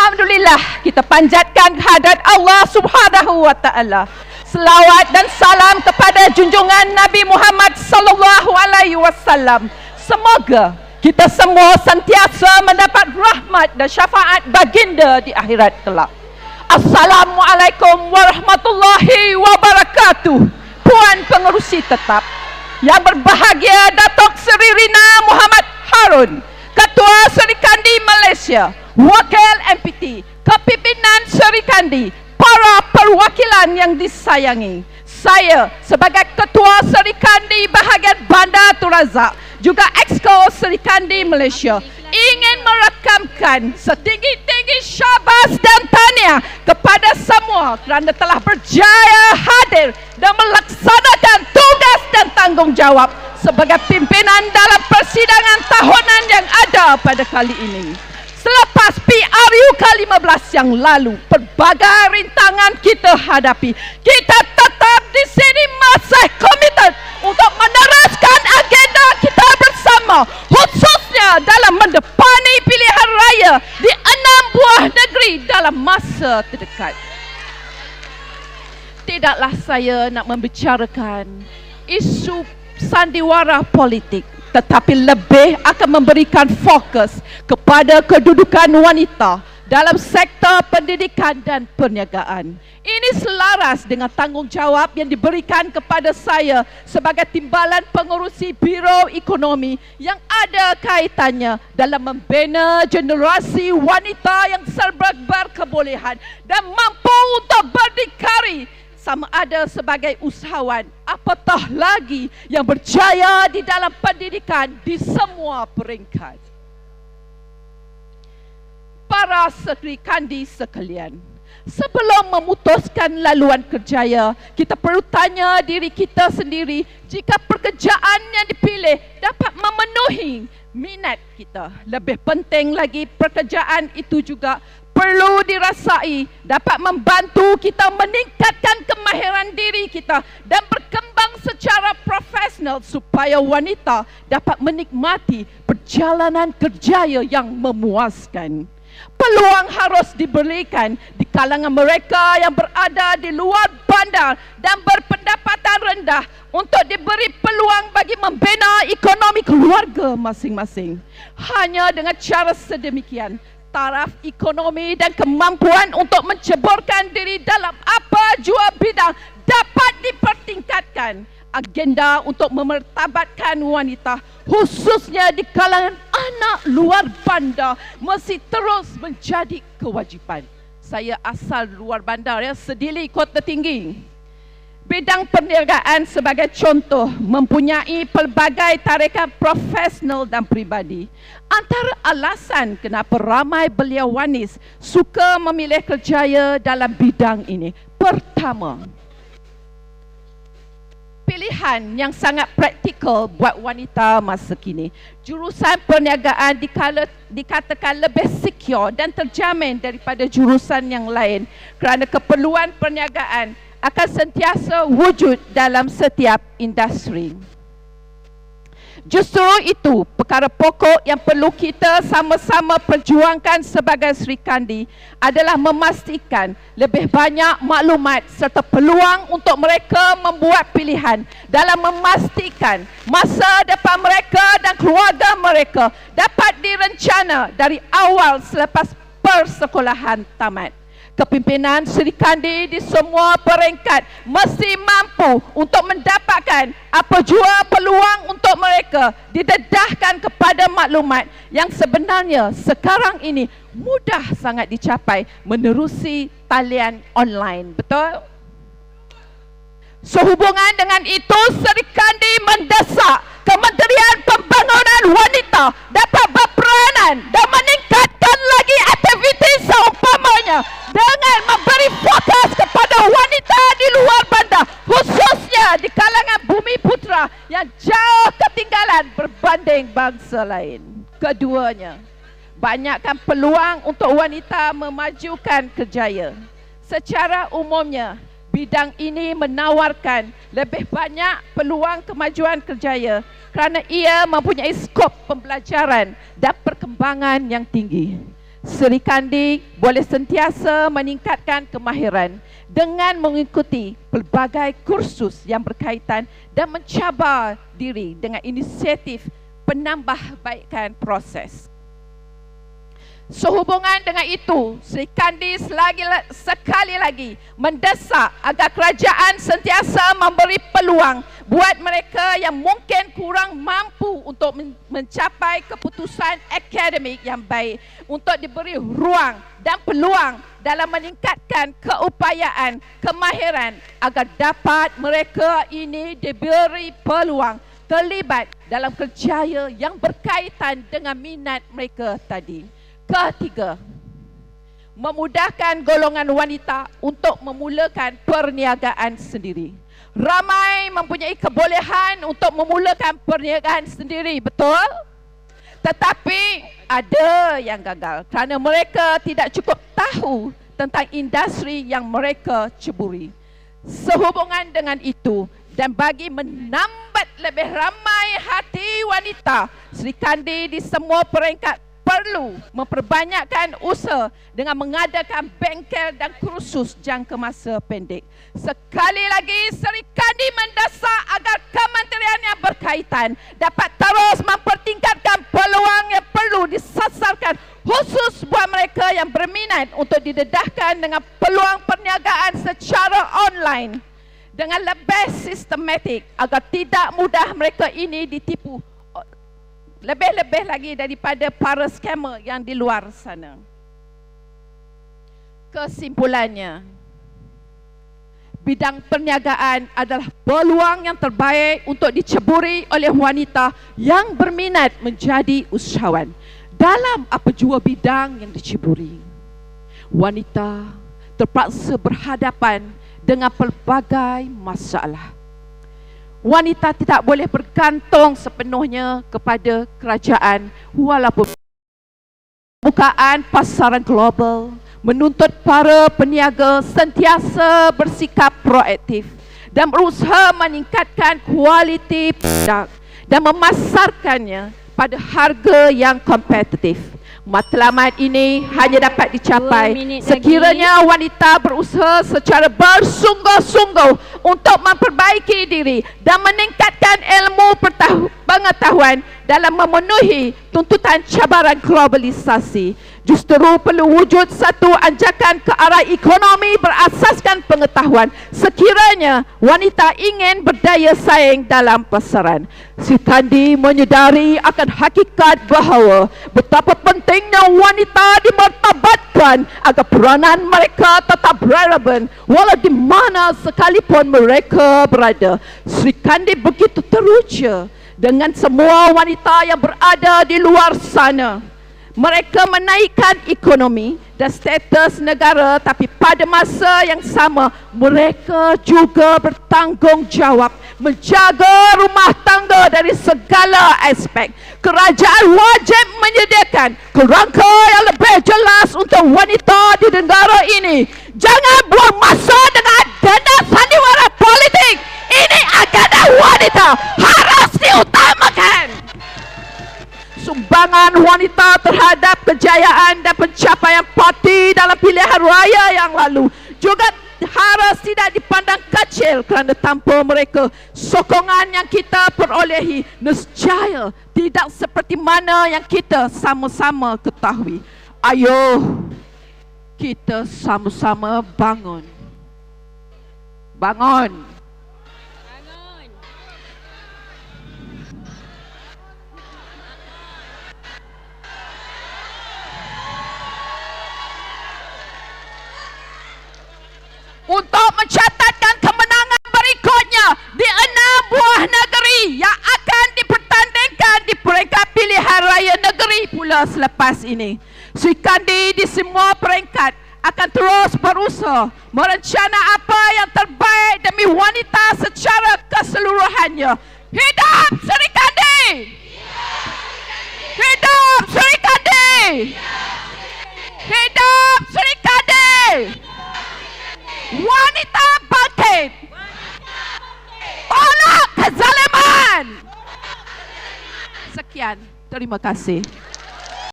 Alhamdulillah, kita panjatkan kehadrat Allah Subhanahu wa taala. Selawat dan salam kepada junjungan Nabi Muhammad sallallahu alaihi wasallam. Semoga kita semua sentiasa mendapat rahmat dan syafaat baginda di akhirat kelak. Assalamualaikum warahmatullahi wabarakatuh. Puan Pengerusi Tetap yang berbahagia, Datuk Seri Rina Muhammad Harun, Ketua Serikandi Malaysia, Wakil MPT, Kepimpinan Serikandi, para perwakilan yang disayangi. Saya sebagai Ketua Serikandi bahagian Bandar Tun Razak, juga Exco Serikandi Malaysia, ingin merakamkan setinggi-tinggi syabas dan tahniah kepada semua kerana telah berjaya hadir dan melaksanakan tugas dan tanggungjawab sebagai pimpinan dalam persidangan tahunan yang ada pada kali ini. Selepas PRU ke-15 yang lalu, pelbagai rintangan kita hadapi, kita tetap di sini masih komited untuk meneruskan agenda kita bersama, khususnya dalam mendepani pilihan raya di 6 buah negeri dalam masa terdekat. Tidaklah saya nak membicarakan isu sandiwara politik, tetapi lebih akan memberikan fokus kepada kedudukan wanita dalam sektor pendidikan dan perniagaan. Ini selaras dengan tanggungjawab yang diberikan kepada saya sebagai timbalan pengurusi Biro Ekonomi yang ada kaitannya dalam membina generasi wanita yang serba berkebolehan dan mampu untuk berdikari, sama ada sebagai usahawan, apatah lagi yang berjaya di dalam pendidikan di semua peringkat. Para serikandi sekalian, sebelum memutuskan laluan kerjaya, kita perlu tanya diri kita sendiri jika pekerjaan yang dipilih dapat memenuhi minat kita. Lebih penting lagi, pekerjaan itu juga perlu dirasai dapat membantu kita meningkatkan kemahiran diri kita dan berkembang secara profesional supaya wanita dapat menikmati perjalanan kerjaya yang memuaskan. Peluang harus diberikan di kalangan mereka yang berada di luar bandar dan berpendapatan rendah untuk diberi peluang bagi membina ekonomi keluarga masing-masing. Hanya dengan cara sedemikian, taraf ekonomi dan kemampuan untuk menceburkan diri dalam apa jua bidang dapat dipertingkatkan. Agenda untuk memertabatkan wanita, khususnya di kalangan anak luar bandar, mesti terus menjadi kewajipan. Saya asal luar bandar, Sedili, Kota Tinggi. Bidang perniagaan sebagai contoh mempunyai pelbagai tarikan profesional dan peribadi. Antara alasan kenapa ramai belia wanis suka memilih kerjaya dalam bidang ini. Pertama, pilihan yang sangat praktikal buat wanita masa kini. Jurusan perniagaan dikatakan lebih secure dan terjamin daripada jurusan yang lain kerana keperluan perniagaan akan sentiasa wujud dalam setiap industri. Justru itu perkara pokok yang perlu kita sama-sama perjuangkan sebagai serikandi adalah memastikan lebih banyak maklumat serta peluang untuk mereka membuat pilihan dalam memastikan masa depan mereka dan keluarga mereka dapat direncana dari awal selepas persekolahan tamat. Kepimpinan serikandi di semua peringkat mesti mampu untuk mendapatkan apa jua peluang untuk mereka didedahkan kepada maklumat yang sebenarnya sekarang ini mudah sangat dicapai menerusi talian online. Betul? Sehubungan dengan itu, serikandi mendesak Kementerian Pembangunan Wanita dapat berperanan dan meningkatkan lagi aktiviti seumpamanya dengan memberi fokus kepada wanita di luar bandar, khususnya di kalangan bumi putra yang jauh ketinggalan berbanding bangsa lain. Keduanya, banyakkan peluang untuk wanita memajukan kerjaya. Secara umumnya, bidang ini menawarkan lebih banyak peluang kemajuan kerjaya kerana ia mempunyai skop pembelajaran dan perkembangan yang tinggi. Sri Kandi boleh sentiasa meningkatkan kemahiran dengan mengikuti pelbagai kursus yang berkaitan dan mencabar diri dengan inisiatif penambahbaikan proses. Sehubungan dengan itu, Sri Kandi sekali lagi mendesak agar kerajaan sentiasa memberi peluang buat mereka yang mungkin kurang mampu untuk mencapai keputusan akademik yang baik untuk diberi ruang dan peluang dalam meningkatkan keupayaan kemahiran agar dapat mereka ini diberi peluang terlibat dalam kerjaya yang berkaitan dengan minat mereka tadi. Ketiga, memudahkan golongan wanita untuk memulakan perniagaan sendiri. Ramai mempunyai kebolehan untuk memulakan perniagaan sendiri, betul? Tetapi ada yang gagal kerana mereka tidak cukup tahu tentang industri yang mereka ceburi. Sehubungan dengan itu, dan bagi menambat lebih ramai hati wanita, Sri Kandi di semua peringkat perlu memperbanyakkan usaha dengan mengadakan bengkel dan kursus jangka masa pendek. Sekali lagi, Sri Kandi mendesak agar kementerian yang berkaitan dapat terus mempertingkatkan peluang yang perlu disasarkan khusus buat mereka yang berminat untuk didedahkan dengan peluang perniagaan secara online dengan lebih sistematik agar tidak mudah mereka ini ditipu lebih-lebih lagi daripada para scammer yang di luar sana. Kesimpulannya, bidang perniagaan adalah peluang yang terbaik untuk diceburi oleh wanita yang berminat menjadi usahawan dalam apa jua bidang yang diceburi. Wanita terpaksa berhadapan dengan pelbagai masalah. Wanita tidak boleh bergantung sepenuhnya kepada kerajaan walaupun bukaan pasaran global menuntut para peniaga sentiasa bersikap proaktif dan berusaha meningkatkan kualiti produk dan memasarkannya pada harga yang kompetitif. Matlamat ini hanya dapat dicapai sekiranya wanita berusaha secara bersungguh-sungguh untuk memperbaiki diri dan meningkatkan ilmu pengetahuan dalam memenuhi tuntutan cabaran globalisasi. Justru perlu wujud satu anjakan ke arah ekonomi berasaskan pengetahuan sekiranya wanita ingin berdaya saing dalam pasaran. Sri Kandi menyedari akan hakikat bahawa betapa pentingnya wanita dimartabatkan agar peranan mereka tetap relevan walau di mana sekalipun mereka berada. Sri Kandi begitu teruja dengan semua wanita yang berada di luar sana. Mereka menaikkan ekonomi dan status negara, tapi pada masa yang sama mereka juga bertanggungjawab menjaga rumah tangga dari segala aspek. Kerajaan wajib menyediakan kerangka yang lebih jelas untuk wanita di negara ini. Jangan buang masa dengan agenda sandiwara politik. Ini agenda wanita harus diutamakan. Sumbangan wanita terhadap kejayaan dan pencapaian parti dalam pilihan raya yang lalu juga harus tidak dipandang kecil kerana tanpa mereka sokongan yang kita perolehi nescaya tidak seperti mana yang kita sama-sama ketahui. Ayo kita sama-sama bangun. Bangun. Untuk mencatatkan kemenangan berikutnya di 6 buah negeri yang akan dipertandingkan di peringkat pilihan raya negeri pula selepas ini. Sri Kandi di semua peringkat akan terus berusaha merencana apa yang terbaik demi wanita secara keseluruhannya. Hidup Sri Kandi! Hidup Sri Kandi! Hidup Sri Kandi! Wanita bangkit! Tolak kezaliman! Sekian, terima kasih.